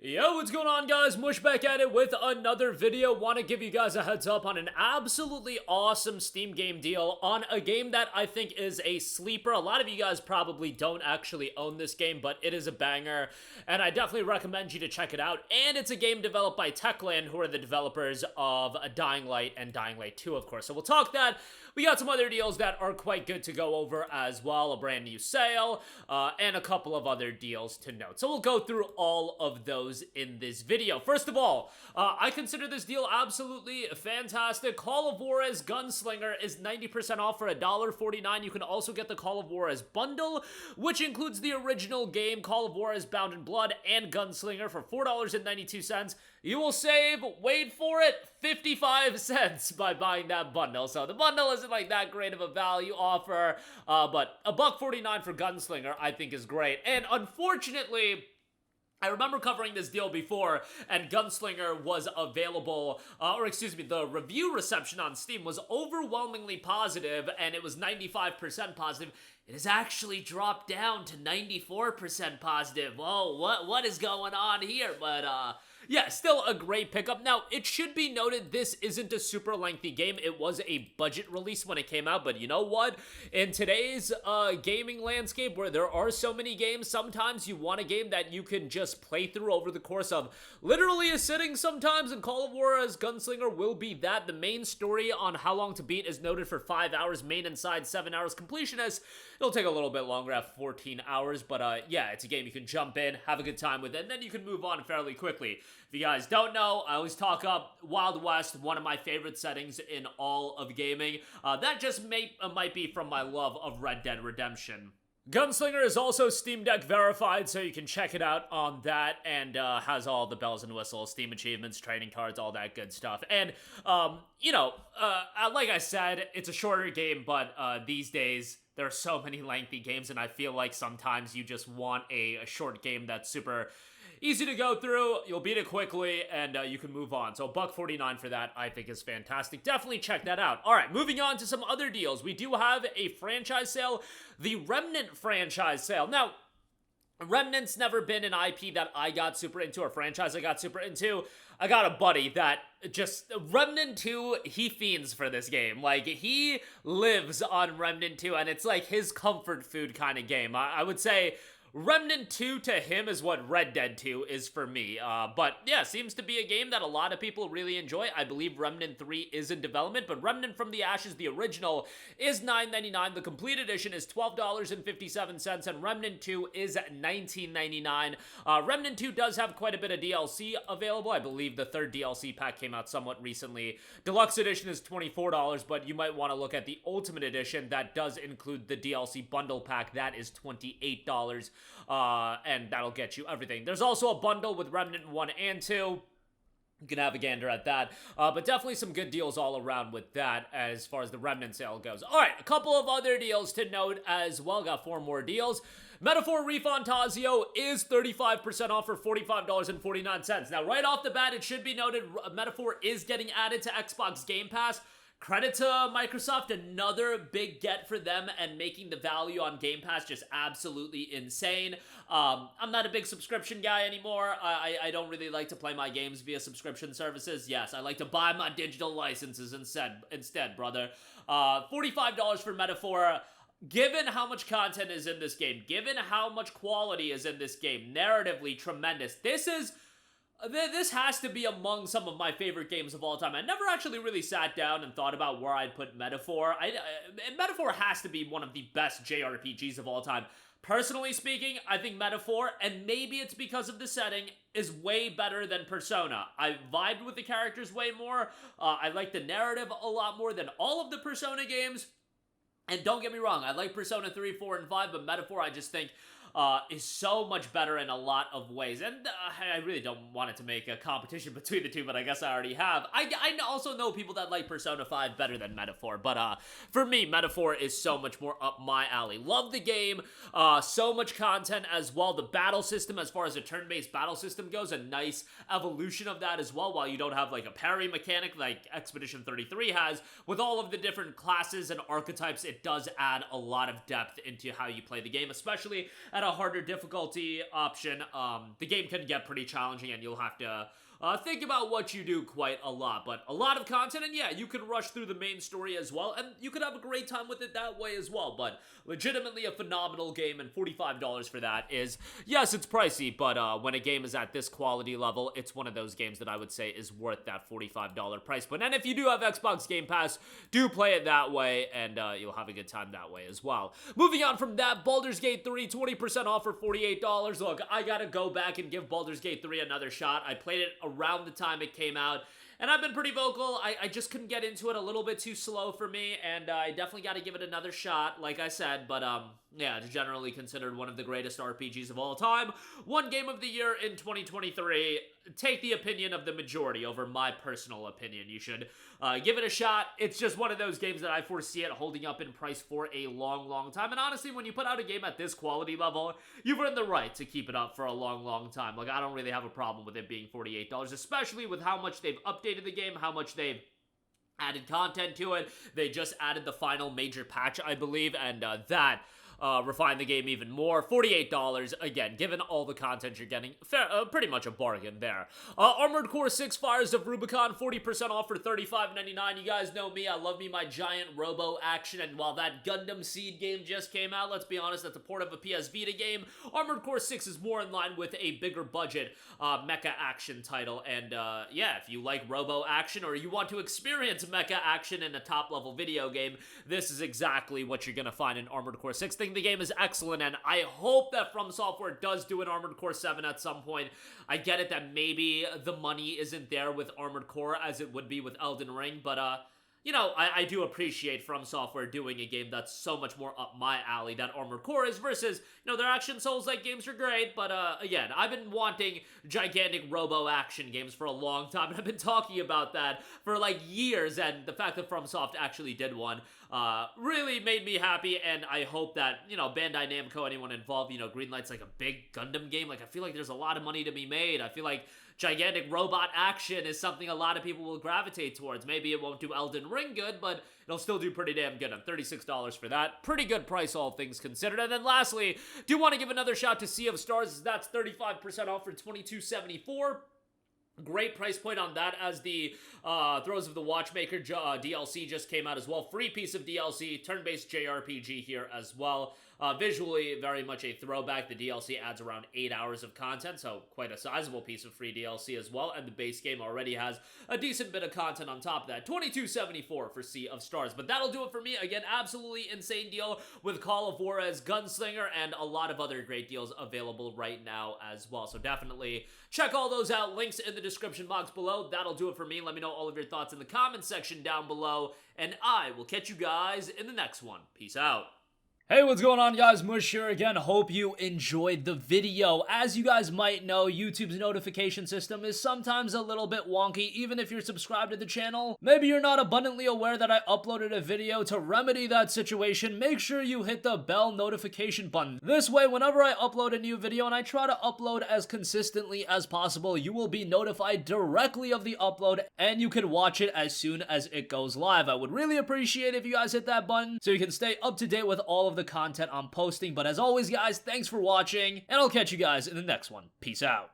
Yo, what's going on, guys? Mush back at it with another video. Want to give you guys a heads up on an absolutely awesome Steam game deal on a game that I think is a sleeper. A lot of you guys probably don't actually own this game, but it is a banger, and I definitely recommend you to check it out. And it's a game developed by Techland, who are the developers of Dying Light and Dying Light 2, of course. So we'll talk that. We got some other deals that are quite good to go over as well, a brand new sale, and a couple of other deals to note. So we'll go through all of those in this video. First of all, I consider this deal absolutely fantastic. Call of Juarez Gunslinger is 90% off for $1.49. You can also get the Call of Juarez bundle, which includes the original game, Call of Juarez Bound in Blood and Gunslinger for $4.92. You will save, wait for it, 55 cents by buying that bundle. So the bundle isn't like that great of a value offer, but $1.49 for Gunslinger I think is great. And unfortunately, I remember covering this deal before, and Gunslinger was available, the review reception on Steam was overwhelmingly positive, and it was 95% positive. It has actually dropped down to 94% positive. Whoa, what is going on here? But, yeah, still a great pickup. Now, it should be noted this isn't a super lengthy game. It was a budget release when it came out, but you know what? In today's gaming landscape where there are so many games, sometimes you want a game that you can just play through over the course of literally a sitting sometimes, and Call of Juarez Gunslinger will be that. The main story on how long to beat is noted for 5 hours, main and side 7 hours, completionist. It'll take a little bit longer at 14 hours, but yeah, it's a game you can jump in, have a good time with it, and then you can move on fairly quickly. If you guys don't know, I always talk up Wild West, one of my favorite settings in all of gaming. That just might be from my love of Red Dead Redemption. Gunslinger is also Steam Deck verified, so you can check it out on that, and has all the bells and whistles, Steam achievements, trading cards, all that good stuff. And, like I said, it's a shorter game, but these days, there are so many lengthy games, and I feel like sometimes you just want a short game that's super easy to go through. You'll beat it quickly, and you can move on. So $1.49 for that, I think, is fantastic. Definitely check that out. All right, moving on to some other deals. We do have a franchise sale, the Remnant franchise sale. Now, Remnant's never been an IP that I got super into, or franchise I got super into. I got a buddy that just, Remnant 2, he fiends for this game. Like, he lives on Remnant 2, and it's like his comfort food kind of game. I would say Remnant 2 to him is what Red Dead 2 is for me. But yeah, seems to be a game that a lot of people really enjoy. I believe Remnant 3 is in development, but Remnant from the Ashes, the original, is $9.99. The complete edition is $12.57, and Remnant 2 is $19.99. Remnant 2 does have quite a bit of DLC available. I believe the third DLC pack came out somewhat recently. Deluxe edition is $24, but you might want to look at the Ultimate Edition. That does include the DLC bundle pack. That is $28. And that'll get you everything. There's also a bundle with Remnant 1 and 2. You can have a gander at that. But definitely some good deals all around with that as far as the Remnant sale goes. All right, a couple of other deals to note as well. Got 4 more deals. Metaphor ReFantazio is 35% off for $45.49. Now, right off the bat, it should be noted, Metaphor is getting added to Xbox Game Pass. Credit to Microsoft, another big get for them and making the value on Game Pass just absolutely insane. I'm not a big subscription guy anymore. I don't really like to play my games via subscription services. Yes, I like to buy my digital licenses instead, brother. $45 for Metaphor. Given how much content is in this game, given how much quality is in this game, narratively tremendous, this has to be among some of my favorite games of all time. I never actually really sat down and thought about where I'd put Metaphor. Metaphor has to be one of the best JRPGs of all time. Personally speaking, I think Metaphor, and maybe it's because of the setting, is way better than Persona. I vibed with the characters way more. I like the narrative a lot more than all of the Persona games. And don't get me wrong, I like Persona 3, 4, and 5, but Metaphor I just think is so much better in a lot of ways. And I really don't want it to make a competition between the two, but I guess I already have. I also know people that like Persona 5 better than Metaphor, but for me, Metaphor is so much more up my alley. Love the game, so much content as well. The battle system, as far as a turn-based battle system goes, a nice evolution of that as well, while you don't have like a parry mechanic like Expedition 33 has. With all of the different classes and archetypes, it does add a lot of depth into how you play the game, especially at a harder difficulty option, the game can get pretty challenging and you'll have to think about what you do quite a lot, but a lot of content, and yeah, you can rush through the main story as well, and you could have a great time with it that way as well, but legitimately a phenomenal game, and $45 for that is, yes, it's pricey, but when a game is at this quality level, it's one of those games that I would say is worth that $45 price point, and if you do have Xbox Game Pass, do play it that way, and you'll have a good time that way as well. Moving on from that, Baldur's Gate 3, 20% off for $48. Look, I gotta go back and give Baldur's Gate 3 another shot. I played it around the time it came out, and I've been pretty vocal. I just couldn't get into it, a little bit too slow for me, and I definitely got to give it another shot, like I said, but yeah, it's generally considered one of the greatest RPGs of all time. One game of the year in 2023. Take the opinion of the majority over my personal opinion. You should give it a shot. It's just one of those games that I foresee it holding up in price for a long, long time. And honestly, when you put out a game at this quality level, you've earned the right to keep it up for a long, long time. Like, I don't really have a problem with it being $48, especially with how much they've updated the game, how much they've added content to it. They just added the final major patch, I believe, and that refine the game even more. $48, again, given all the content you're getting, pretty much a bargain there. Armored Core 6 Fires of Rubicon, 40% off for $35.99. You guys know me, I love me my giant robo action, and while that Gundam Seed game just came out, let's be honest, that's a port of a PS Vita game. Armored Core 6 is more in line with a bigger budget mecha action title, and yeah, if you like robo action or you want to experience mecha action in a top level video game, this is exactly what you're gonna find in Armored Core 6. The game is excellent, and I hope that From Software does do an Armored Core 7 at some point. I get it that maybe the money isn't there with Armored Core as it would be with Elden Ring, but you know, I do appreciate From Software doing a game that's so much more up my alley that Armored Core is, versus, you know, their action Souls-like games are great, but again, I've been wanting gigantic robo-action games for a long time, and I've been talking about that for like years, and the fact that FromSoft actually did one really made me happy, and I hope that, you know, Bandai Namco, anyone involved, you know, greenlight's like a big Gundam game. Like, I feel like there's a lot of money to be made. I feel like gigantic robot action is something a lot of people will gravitate towards. Maybe it won't do Elden Ring good, but it'll still do pretty damn good. I'm $36 for that. Pretty good price, all things considered. And then lastly, do want to give another shout to Sea of Stars. That's 35% off for $22.74. Great price point on that, as the Throes of the Watchmaker DLC just came out as well. Free piece of DLC, turn-based JRPG here as well. Visually, very much a throwback. The DLC adds around 8 hours of content, so quite a sizable piece of free DLC as well, and the base game already has a decent bit of content on top of that. $22.74 for Sea of Stars, but that'll do it for me. Again, absolutely insane deal with Call of Juarez, Gunslinger, and a lot of other great deals available right now as well, so definitely check all those out. Links in the description box below. That'll do it for me. Let me know all of your thoughts in the comments section down below, and I will catch you guys in the next one. Peace out. Hey, what's going on, guys? Mush here again. Hope you enjoyed the video. As you guys might know, YouTube's notification system is sometimes a little bit wonky, even if you're subscribed to the channel. Maybe you're not abundantly aware that I uploaded a video. To remedy that situation, make sure you hit the bell notification button. This way, whenever I upload a new video, and I try to upload as consistently as possible, you will be notified directly of the upload, and you can watch it as soon as it goes live. I would really appreciate it if you guys hit that button so you can stay up to date with all of the content I'm posting. But as always, guys, thanks for watching, and I'll catch you guys in the next one. Peace out.